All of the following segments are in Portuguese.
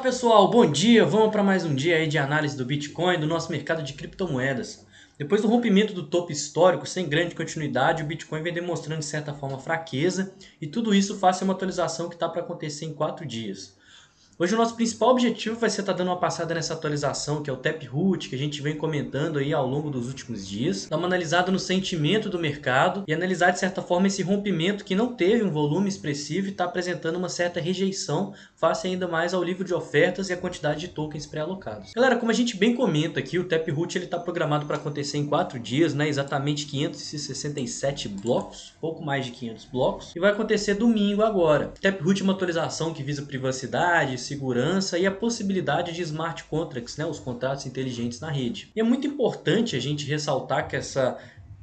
Pessoal, bom dia! Vamos para mais um dia aí de análise do Bitcoin, do nosso mercado de criptomoedas. Depois do rompimento do topo histórico, sem grande continuidade, o Bitcoin vem demonstrando de certa forma fraqueza e tudo isso face a uma atualização que está para acontecer em 4 dias. Hoje o nosso principal objetivo vai ser estar dando uma passada nessa atualização, que é o Taproot, que a gente vem comentando aí ao longo dos últimos dias, dar uma analisada no sentimento do mercado e analisar de certa forma esse rompimento que não teve um volume expressivo e está apresentando uma certa rejeição face ainda mais ao livro de ofertas e a quantidade de tokens pré-alocados. Galera, como a gente bem comenta aqui, o Taproot está programado para acontecer em 4 dias, né? Exatamente 567 blocos, pouco mais de 500 blocos, e vai acontecer domingo agora. O Taproot é uma atualização que visa privacidade, segurança e a possibilidade de smart contracts, né, os contratos inteligentes na rede. E é muito importante a gente ressaltar que essa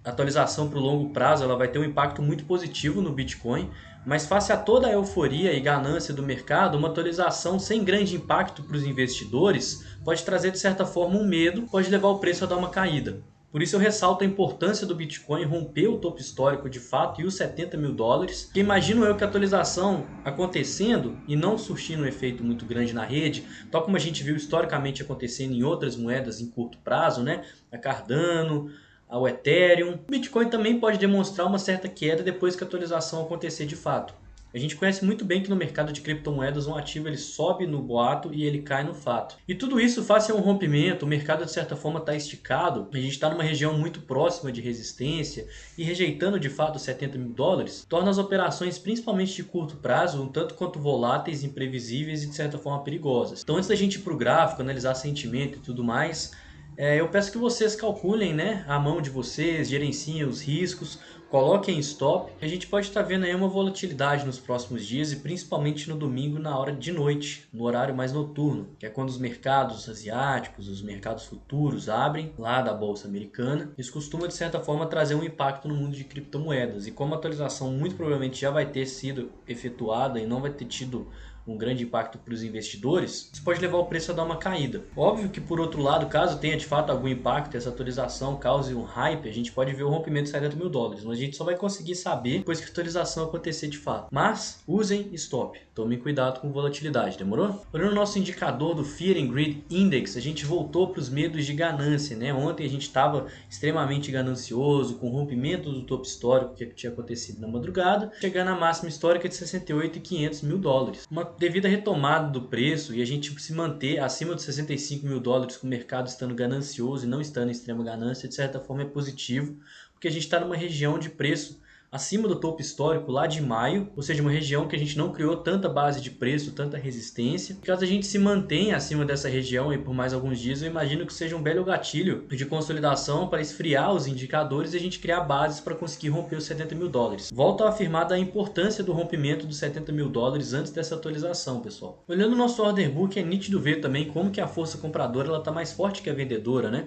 atualização para o longo prazo ela vai ter um impacto muito positivo no Bitcoin, mas face a toda a euforia e ganância do mercado, uma atualização sem grande impacto para os investidores pode trazer de certa forma um medo, pode levar o preço a dar uma caída. Por isso eu ressalto a importância do Bitcoin romper o topo histórico de fato e os 70 mil dólares. Que imagino eu que a atualização acontecendo e não surtindo um efeito muito grande na rede, tal como a gente viu historicamente acontecendo em outras moedas em curto prazo, né? A Cardano, ao Ethereum. O Bitcoin também pode demonstrar uma certa queda depois que a atualização acontecer de fato. A gente conhece muito bem que no mercado de criptomoedas um ativo ele sobe no boato e ele cai no fato. E tudo isso face a um rompimento, o mercado de certa forma está esticado, a gente está numa região muito próxima de resistência e rejeitando de fato os 70 mil dólares, torna as operações principalmente de curto prazo um tanto quanto voláteis, imprevisíveis e de certa forma perigosas. Então antes da gente ir para o gráfico, analisar sentimento e tudo mais, eu peço que vocês calculem, né, a mão de vocês, gerenciem os riscos, coloquem stop. A gente pode estar vendo aí uma volatilidade nos próximos dias e principalmente no domingo na hora de noite, no horário mais noturno, que é quando os mercados asiáticos, os mercados futuros abrem lá da bolsa americana. Isso costuma de certa forma trazer um impacto no mundo de criptomoedas e como a atualização muito provavelmente já vai ter sido efetuada e não vai ter tido um grande impacto para os investidores, isso pode levar o preço a dar uma caída. Óbvio que por outro lado, caso tenha de fato algum impacto, essa atualização cause um hype, a gente pode ver o rompimento de 70 mil dólares, mas a gente só vai conseguir saber depois que a atualização acontecer de fato. Mas usem stop, tomem cuidado com volatilidade, demorou? Olhando o nosso indicador do Fear and Greed Index, a gente voltou para os medos de ganância, né? Ontem a gente estava extremamente ganancioso com o rompimento do topo histórico que tinha acontecido na madrugada, chegando à máxima histórica de 68.500 mil dólares. Uma devida retomada do preço e a gente se manter acima dos 65 mil dólares com o mercado estando ganancioso e não estando em extrema ganância, de certa forma é positivo, porque a gente está numa região de preço acima do topo histórico lá de maio, ou seja, uma região que a gente não criou tanta base de preço, tanta resistência. Caso a gente se mantenha acima dessa região e por mais alguns dias, eu imagino que seja um belo gatilho de consolidação para esfriar os indicadores e a gente criar bases para conseguir romper os 70 mil dólares. Volto a afirmar da importância do rompimento dos 70 mil dólares antes dessa atualização, pessoal. Olhando o nosso order book, é nítido ver também como que a força compradora está mais forte que a vendedora, né?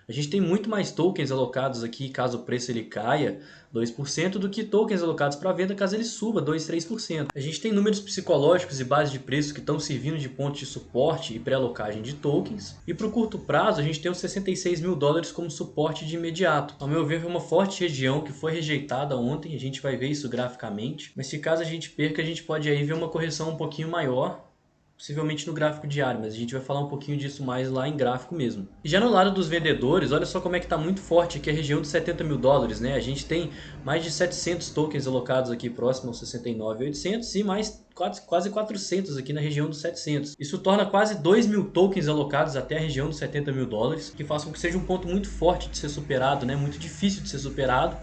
A gente tem muito mais tokens alocados aqui caso o preço ele caia 2% do que tokens alocados para venda caso ele suba 2, 3%. A gente tem números psicológicos e bases de preço que estão servindo de ponto de suporte e pré-alocagem de tokens. E para o curto prazo a gente tem os 66 mil dólares como suporte de imediato. Ao meu ver, foi uma forte região que foi rejeitada ontem, a gente vai ver isso graficamente. Mas se caso a gente perca, a gente pode aí ver uma correção um pouquinho maior, possivelmente no gráfico diário, mas a gente vai falar um pouquinho disso mais lá em gráfico mesmo. E já no lado dos vendedores, olha só como é que está muito forte aqui a região dos 70 mil dólares, né? A gente tem mais de 700 tokens alocados aqui próximo aos 69.800 e mais quase 400 aqui na região dos 700. Isso torna quase 2 mil tokens alocados até a região dos 70 mil dólares, que faz com que seja um ponto muito forte de ser superado, né? Muito difícil de ser superado,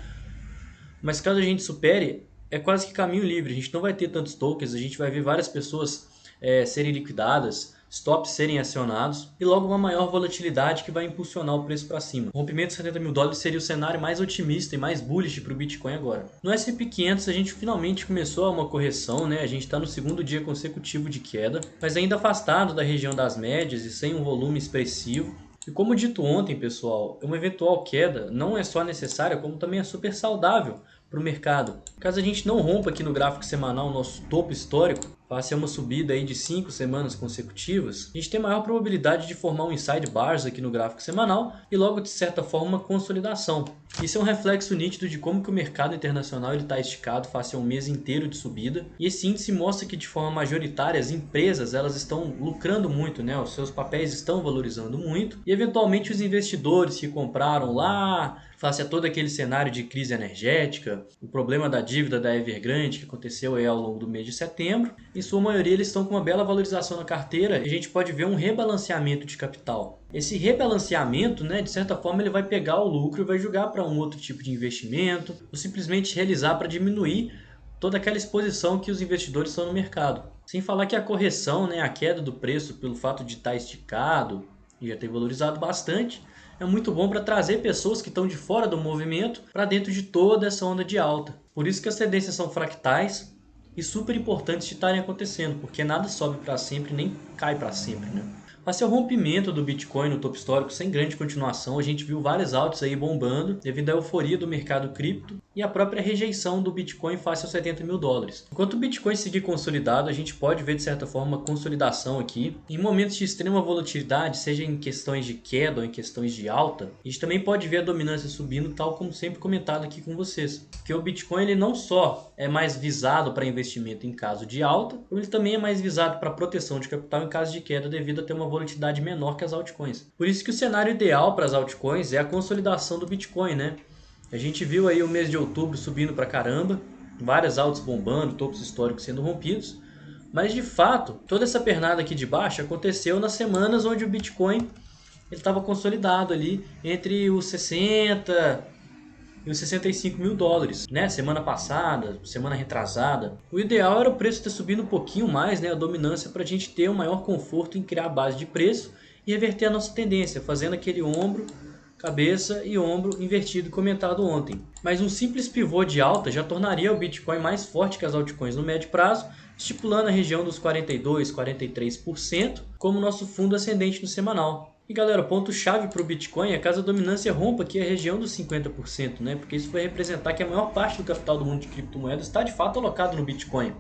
mas caso a gente supere, é quase que caminho livre. A gente não vai ter tantos tokens, a gente vai ver várias pessoas serem liquidadas, stops serem acionados e logo uma maior volatilidade que vai impulsionar o preço para cima. O rompimento de 70 mil dólares seria o cenário mais otimista e mais bullish para o Bitcoin agora. No S&P 500 a gente finalmente começou uma correção, né? A gente está no segundo dia consecutivo de queda, mas ainda afastado da região das médias e sem um volume expressivo. E como dito ontem, pessoal, uma eventual queda não é só necessária, como também é super saudável para o mercado. Caso a gente não rompa aqui no gráfico semanal o nosso topo histórico, face a uma subida aí de 5 semanas consecutivas, a gente tem maior probabilidade de formar um inside bars aqui no gráfico semanal e logo de certa forma uma consolidação. Isso é um reflexo nítido de como que o mercado internacional está esticado face a um mês inteiro de subida, e esse índice mostra que de forma majoritária as empresas elas estão lucrando muito, né? Os seus papéis estão valorizando muito e eventualmente os investidores que compraram lá face a todo aquele cenário de crise energética, o problema da dívida da Evergrande que aconteceu aí ao longo do mês de setembro, em sua maioria eles estão com uma bela valorização na carteira e a gente pode ver um rebalanceamento de capital. Esse rebalanceamento, né, de certa forma, ele vai pegar o lucro e vai jogar para um outro tipo de investimento, ou simplesmente realizar para diminuir toda aquela exposição que os investidores estão no mercado. Sem falar que a correção, né, a queda do preço pelo fato de estar esticado e já ter valorizado bastante, é muito bom para trazer pessoas que estão de fora do movimento para dentro de toda essa onda de alta. Por isso que as tendências são fractais e super importantes de estarem acontecendo, porque nada sobe para sempre nem cai para sempre, né? Mas o rompimento do Bitcoin no topo histórico sem grande continuação, a gente viu vários altos aí bombando devido à euforia do mercado cripto e à própria rejeição do Bitcoin face aos 70 mil dólares. Enquanto o Bitcoin seguir consolidado, a gente pode ver de certa forma uma consolidação aqui. Em momentos de extrema volatilidade, seja em questões de queda ou em questões de alta, a gente também pode ver a dominância subindo, tal como sempre comentado aqui com vocês. Porque o Bitcoin ele não só é mais visado para investimento em caso de alta, como ele também é mais visado para proteção de capital em caso de queda devido a ter uma volatilidade menor que as altcoins. Por isso que o cenário ideal para as altcoins é a consolidação do Bitcoin, né? A gente viu aí o mês de outubro subindo pra caramba, várias altas bombando, topos históricos sendo rompidos, mas de fato, toda essa pernada aqui de baixo aconteceu nas semanas onde o Bitcoin estava consolidado ali entre os 60 e os 65 mil dólares, né? Semana passada, semana retrasada. O ideal era o preço ter subido um pouquinho mais, né? A dominância para a gente ter um maior conforto em criar a base de preço e reverter a nossa tendência, fazendo aquele ombro, cabeça e ombro invertido comentado ontem. Mas um simples pivô de alta já tornaria o Bitcoin mais forte que as altcoins no médio prazo, estipulando a região dos 42, 43% como nosso fundo ascendente no semanal. E galera, o ponto-chave para o Bitcoin é caso a dominância rompa aqui a região dos 50%, né? Porque isso vai representar que a maior parte do capital do mundo de criptomoedas está de fato alocado no Bitcoin.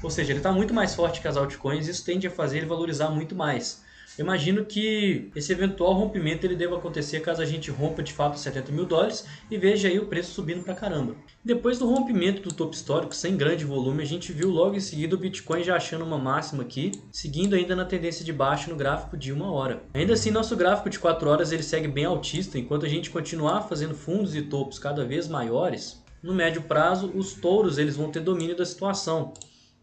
Ou seja, ele está muito mais forte que as altcoins e isso tende a fazer ele valorizar muito mais. Eu imagino que esse eventual rompimento ele deva acontecer caso a gente rompa de fato 70 mil dólares e veja aí o preço subindo pra caramba. Depois do rompimento do topo histórico sem grande volume, a gente viu logo em seguida o Bitcoin já achando uma máxima aqui, seguindo ainda na tendência de baixo no gráfico de 1 hora. Ainda assim, nosso gráfico de 4 horas ele segue bem altista, enquanto a gente continuar fazendo fundos e topos cada vez maiores, no médio prazo os touros eles vão ter domínio da situação.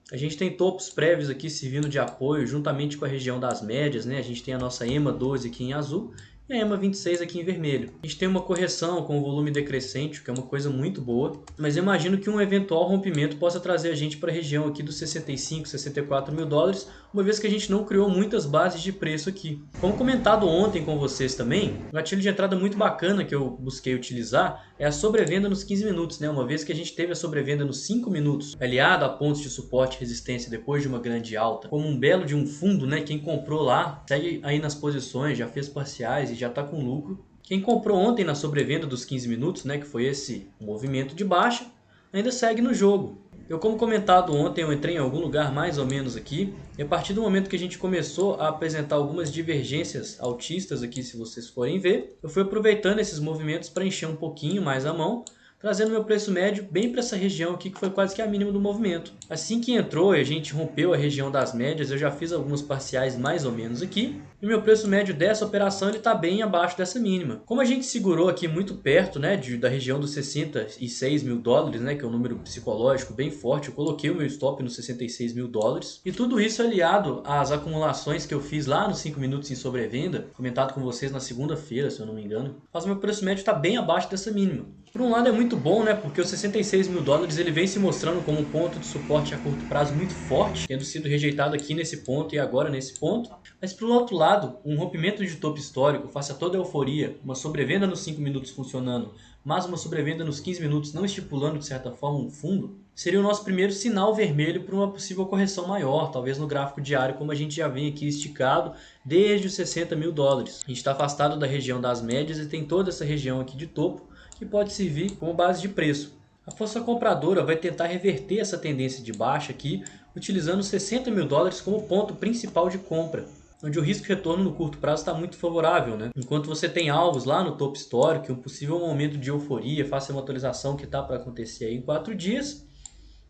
A gente tem topos prévios aqui servindo de apoio juntamente com a região das médias, né? A gente tem a nossa EMA 12 aqui em azul e a EMA 26 aqui em vermelho. A gente tem uma correção com o volume decrescente, que é uma coisa muito boa, mas eu imagino que um eventual rompimento possa trazer a gente para a região aqui dos 65, 64 mil dólares, uma vez que a gente não criou muitas bases de preço aqui. Como comentado ontem com vocês também, um gatilho de entrada muito bacana que eu busquei utilizar é a sobrevenda nos 15 minutos, né? Uma vez que a gente teve a sobrevenda nos 5 minutos, aliado a pontos de suporte e resistência depois de uma grande alta, como um belo de um fundo, né? Quem comprou lá segue aí nas posições, já fez parciais e já está com lucro. Quem comprou ontem na sobrevenda dos 15 minutos, né? Que foi esse movimento de baixa, ainda segue no jogo. Eu, como comentado ontem, eu entrei em algum lugar mais ou menos aqui, e a partir do momento que a gente começou a apresentar algumas divergências altistas aqui, se vocês forem ver, eu fui aproveitando esses movimentos para encher um pouquinho mais a mão, trazendo meu preço médio bem para essa região aqui, que foi quase que a mínima do movimento. Assim que entrou e a gente rompeu a região das médias, eu já fiz alguns parciais mais ou menos aqui, e meu preço médio dessa operação está bem abaixo dessa mínima. Como a gente segurou aqui muito perto, né, da região dos 66 mil dólares, né, que é um número psicológico bem forte, eu coloquei o meu stop nos 66 mil dólares, e tudo isso aliado às acumulações que eu fiz lá nos 5 minutos em sobrevenda, comentado com vocês na segunda-feira, se eu não me engano, mas o meu preço médio está bem abaixo dessa mínima. Por um lado é muito bom, né, porque os 66 mil dólares ele vem se mostrando como um ponto de suporte a curto prazo muito forte, tendo sido rejeitado aqui nesse ponto e agora nesse ponto. Mas por outro lado, um rompimento de topo histórico face a toda a euforia, uma sobrevenda nos 5 minutos funcionando, mas uma sobrevenda nos 15 minutos não estipulando de certa forma um fundo, seria o nosso primeiro sinal vermelho para uma possível correção maior, talvez no gráfico diário, como a gente já vem aqui esticado desde os 60 mil dólares. A gente está afastado da região das médias e tem toda essa região aqui de topo, que pode servir como base de preço. A força compradora vai tentar reverter essa tendência de baixa aqui, utilizando 60 mil dólares como ponto principal de compra, onde o risco-retorno no curto prazo está muito favorável, né? Enquanto você tem alvos lá no topo histórico, um possível momento de euforia, face a uma atualização que está para acontecer aí em 4 dias,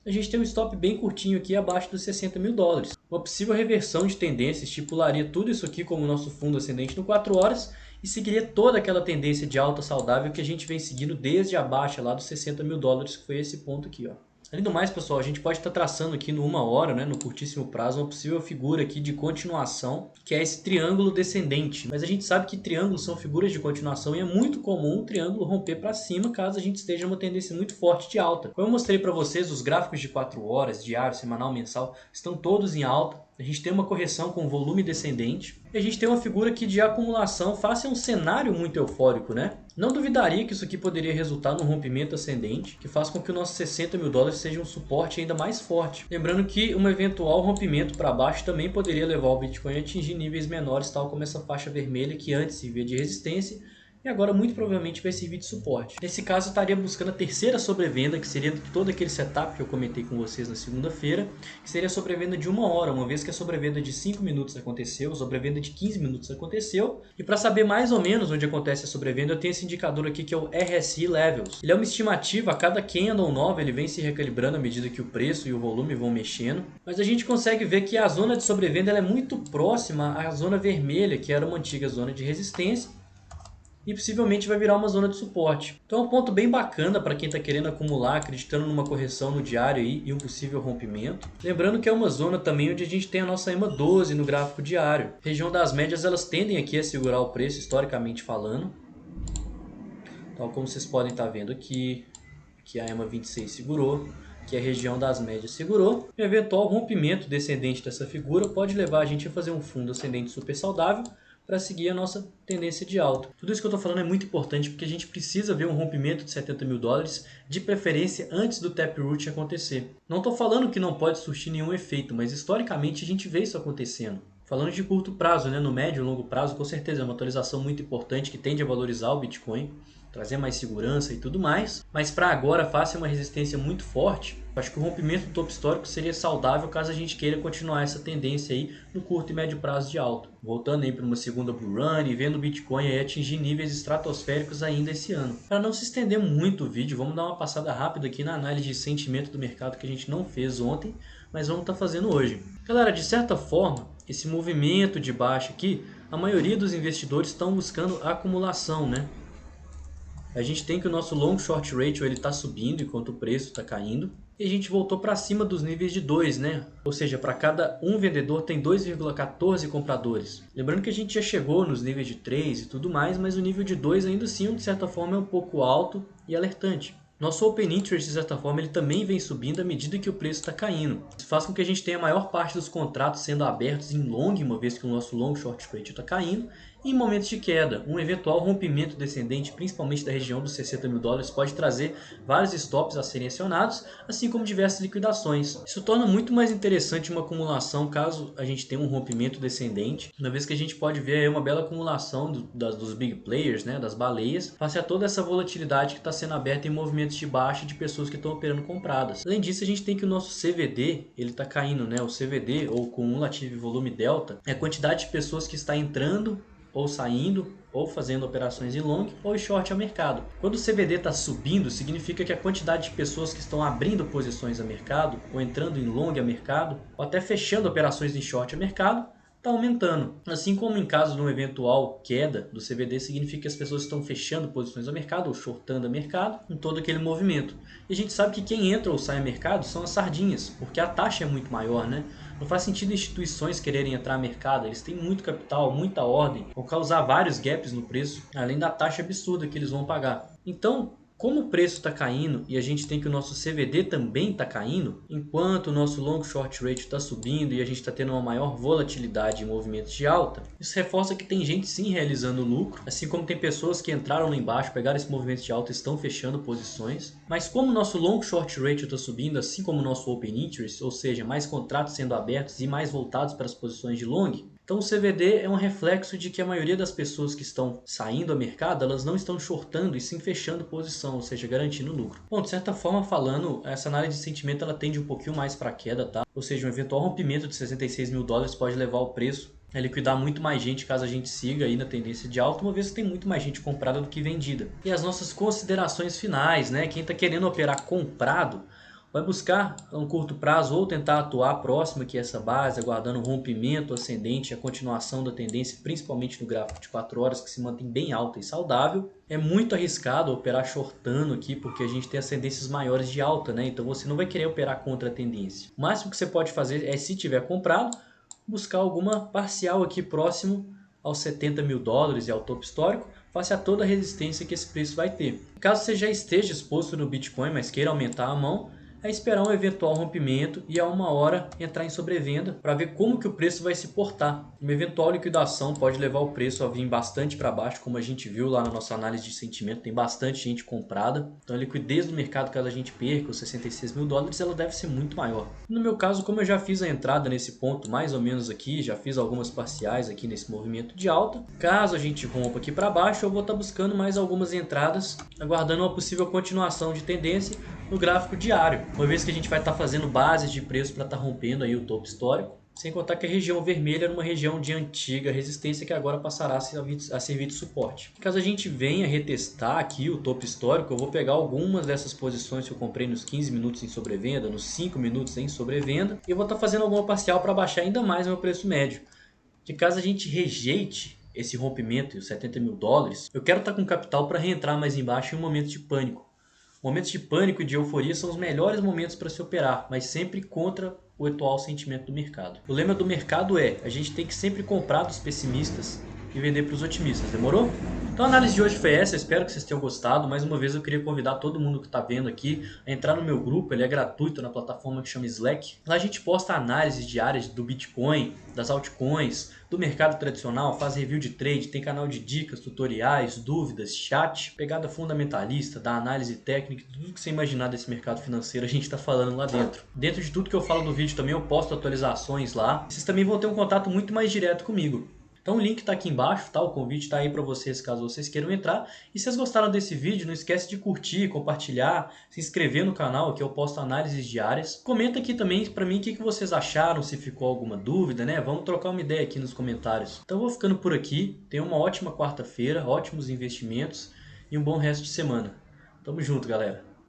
a gente tem um stop bem curtinho aqui abaixo dos 60 mil dólares. Uma possível reversão de tendência estipularia tudo isso aqui como nosso fundo ascendente no 4 horas e seguiria toda aquela tendência de alta saudável que a gente vem seguindo desde a baixa lá dos 60 mil dólares, que foi esse ponto aqui, ó. Além do mais, pessoal, a gente pode estar traçando aqui no 1 hora, né, no curtíssimo prazo, uma possível figura aqui de continuação, que é esse triângulo descendente. Mas a gente sabe que triângulos são figuras de continuação e é muito comum o triângulo romper para cima caso a gente esteja em uma tendência muito forte de alta. Como eu mostrei para vocês, os gráficos de 4 horas, diário, semanal, mensal, estão todos em alta. A gente tem uma correção com volume descendente e a gente tem uma figura aqui de acumulação face a um cenário muito eufórico, né? Não duvidaria que isso aqui poderia resultar num rompimento ascendente, que faz com que o nosso 60 mil dólares seja um suporte ainda mais forte. Lembrando que um eventual rompimento para baixo também poderia levar o Bitcoin a atingir níveis menores, tal como essa faixa vermelha que antes servia de resistência e agora muito provavelmente vai servir de suporte. Nesse caso eu estaria buscando a terceira sobrevenda, que seria todo aquele setup que eu comentei com vocês na segunda-feira, que seria a sobrevenda de 1 hora, uma vez que a sobrevenda de 5 minutos aconteceu, a sobrevenda de 15 minutos aconteceu. E para saber mais ou menos onde acontece a sobrevenda, eu tenho esse indicador aqui que é o RSI Levels. Ele é uma estimativa, a cada candle nova ele vem se recalibrando à medida que o preço e o volume vão mexendo, mas a gente consegue ver que a zona de sobrevenda ela é muito próxima à zona vermelha, que era uma antiga zona de resistência, e possivelmente vai virar uma zona de suporte. Então é um ponto bem bacana para quem está querendo acumular, acreditando numa correção no diário aí, e um possível rompimento. Lembrando que é uma zona também onde a gente tem a nossa EMA 12 no gráfico diário. Região das médias, elas tendem aqui a segurar o preço, historicamente falando. Tal como vocês podem estar vendo aqui, que a EMA 26 segurou, que a região das médias segurou. O eventual rompimento descendente dessa figura pode levar a gente a fazer um fundo ascendente super saudável, para seguir a nossa tendência de alta. Tudo isso que eu estou falando é muito importante porque a gente precisa ver um rompimento de 70 mil dólares, de preferência antes do Taproot acontecer. Não estou falando que não pode surtir nenhum efeito, mas historicamente a gente vê isso acontecendo. Falando de curto prazo, né? No médio e longo prazo, com certeza é uma atualização muito importante que tende a valorizar o Bitcoin, trazer mais segurança e tudo mais. Mas para agora, face a uma resistência muito forte, acho que o rompimento do topo histórico seria saudável caso a gente queira continuar essa tendência aí no curto e médio prazo de alta. Voltando aí para uma segunda bull run e vendo o Bitcoin aí atingir níveis estratosféricos ainda esse ano. Para não se estender muito o vídeo, vamos dar uma passada rápida aqui na análise de sentimento do mercado que a gente não fez ontem, mas vamos estar fazendo hoje. Galera, de certa forma, esse movimento de baixa aqui, a maioria dos investidores estão buscando acumulação, né? A gente tem que o nosso long short ratio ele está subindo enquanto o preço está caindo. E a gente voltou para cima dos níveis de 2, né? Ou seja, para cada um vendedor tem 2,14 compradores. Lembrando que a gente já chegou nos níveis de 3 e tudo mais, mas o nível de 2 ainda assim, de certa forma, é um pouco alto e alertante. Nosso Open Interest, de certa forma, ele também vem subindo à medida que o preço está caindo. Isso faz com que a gente tenha a maior parte dos contratos sendo abertos em long, uma vez que o nosso long short ratio está caindo. E em momentos de queda, um eventual rompimento descendente, principalmente da região dos 60 mil dólares, pode trazer vários stops a serem acionados, assim como diversas liquidações. Isso torna muito mais interessante uma acumulação caso a gente tenha um rompimento descendente, uma vez que a gente pode ver aí uma bela acumulação dos big players, né, das baleias, face a toda essa volatilidade que está sendo aberta em movimentos de baixa de pessoas que estão operando compradas. Além disso, a gente tem que o nosso CVD, ele está caindo, né? O CVD, ou Cumulative Volume Delta, é a quantidade de pessoas que está entrando ou saindo, ou fazendo operações em long ou em short ao mercado. Quando o CVD está subindo, significa que a quantidade de pessoas que estão abrindo posições a mercado, ou entrando em long a mercado, ou até fechando operações em short a mercado, está aumentando. Assim como em caso de uma eventual queda do CVD, significa que as pessoas estão fechando posições a mercado ou shortando a mercado em todo aquele movimento. E a gente sabe que quem entra ou sai a mercado são as sardinhas, porque a taxa é muito maior, né? Não faz sentido instituições quererem entrar no mercado, eles têm muito capital, muita ordem, vão causar vários gaps no preço, além da taxa absurda que eles vão pagar. Então, como o preço está caindo e a gente tem que o nosso CVD também está caindo, enquanto o nosso long short ratio está subindo e a gente está tendo uma maior volatilidade em movimentos de alta, isso reforça que tem gente sim realizando lucro, assim como tem pessoas que entraram lá embaixo, pegaram esse movimento de alta e estão fechando posições. Mas como o nosso long short ratio está subindo, assim como o nosso open interest, ou seja, mais contratos sendo abertos e mais voltados para as posições de long, Então o CVD é um reflexo de que a maioria das pessoas que estão saindo ao mercado, elas não estão shortando e sim fechando posição, ou seja, garantindo lucro. Bom, de certa forma falando, essa análise de sentimento ela tende um pouquinho mais para queda, tá? Ou seja, um eventual rompimento de 66 mil dólares pode levar o preço a liquidar muito mais gente caso a gente siga aí na tendência de alta, uma vez que tem muito mais gente comprada do que vendida. E as nossas considerações finais, né? Quem está querendo operar comprado, vai buscar a um curto prazo ou tentar atuar próximo aqui a essa base, aguardando um rompimento ascendente, a continuação da tendência, principalmente no gráfico de 4 horas, que se mantém bem alta e saudável. É muito arriscado operar shortando aqui, porque a gente tem as tendências maiores de alta, né? Então você não vai querer operar contra a tendência. O máximo que você pode fazer é, se tiver comprado, buscar alguma parcial aqui próximo aos 70 mil dólares e ao topo histórico, face a toda a resistência que esse preço vai ter. Caso você já esteja exposto no Bitcoin, mas queira aumentar a mão, é esperar um eventual rompimento e a uma hora entrar em sobrevenda para ver como que o preço vai se portar. Uma eventual liquidação pode levar o preço a vir bastante para baixo, como a gente viu lá na nossa análise de sentimento, tem bastante gente comprada. Então a liquidez do mercado, caso a gente perca os 66 mil dólares, ela deve ser muito maior. No meu caso, como eu já fiz a entrada nesse ponto mais ou menos aqui, já fiz algumas parciais aqui nesse movimento de alta, caso a gente rompa aqui para baixo, eu vou estar buscando mais algumas entradas, aguardando uma possível continuação de tendência no gráfico diário, uma vez que a gente vai estar fazendo bases de preço para estar rompendo aí o topo histórico, sem contar que a região vermelha era uma região de antiga resistência que agora passará a servir de suporte. Caso a gente venha retestar aqui o topo histórico, eu vou pegar algumas dessas posições que eu comprei nos 15 minutos em sobrevenda, nos 5 minutos em sobrevenda, e eu vou estar fazendo alguma parcial para baixar ainda mais meu preço médio. Que caso a gente rejeite esse rompimento e os 70 mil dólares, eu quero estar com capital para reentrar mais embaixo em um momento de pânico. Momentos de pânico e de euforia são os melhores momentos para se operar, mas sempre contra o atual sentimento do mercado. O lema do mercado é: a gente tem que sempre comprar dos pessimistas e vender para os otimistas, demorou? Então a análise de hoje foi essa, espero que vocês tenham gostado. Mais uma vez eu queria convidar todo mundo que está vendo aqui a entrar no meu grupo, ele é gratuito na plataforma que chama Slack. Lá a gente posta análises diárias do Bitcoin, das altcoins, do mercado tradicional, faz review de trade, tem canal de dicas, tutoriais, dúvidas, chat, pegada fundamentalista, da análise técnica, tudo que você imaginar desse mercado financeiro a gente está falando lá dentro. Dentro de tudo que eu falo no vídeo também eu posto atualizações lá. Vocês também vão ter um contato muito mais direto comigo. Então o link está aqui embaixo, tá? O convite está aí para vocês caso vocês queiram entrar. E se vocês gostaram desse vídeo, não esquece de curtir, compartilhar, se inscrever no canal, que eu posto análises diárias. Comenta aqui também para mim o que vocês acharam, se ficou alguma dúvida, né? Vamos trocar uma ideia aqui nos comentários. Então eu vou ficando por aqui. Tenha uma ótima quarta-feira, ótimos investimentos e um bom resto de semana. Tamo junto, galera.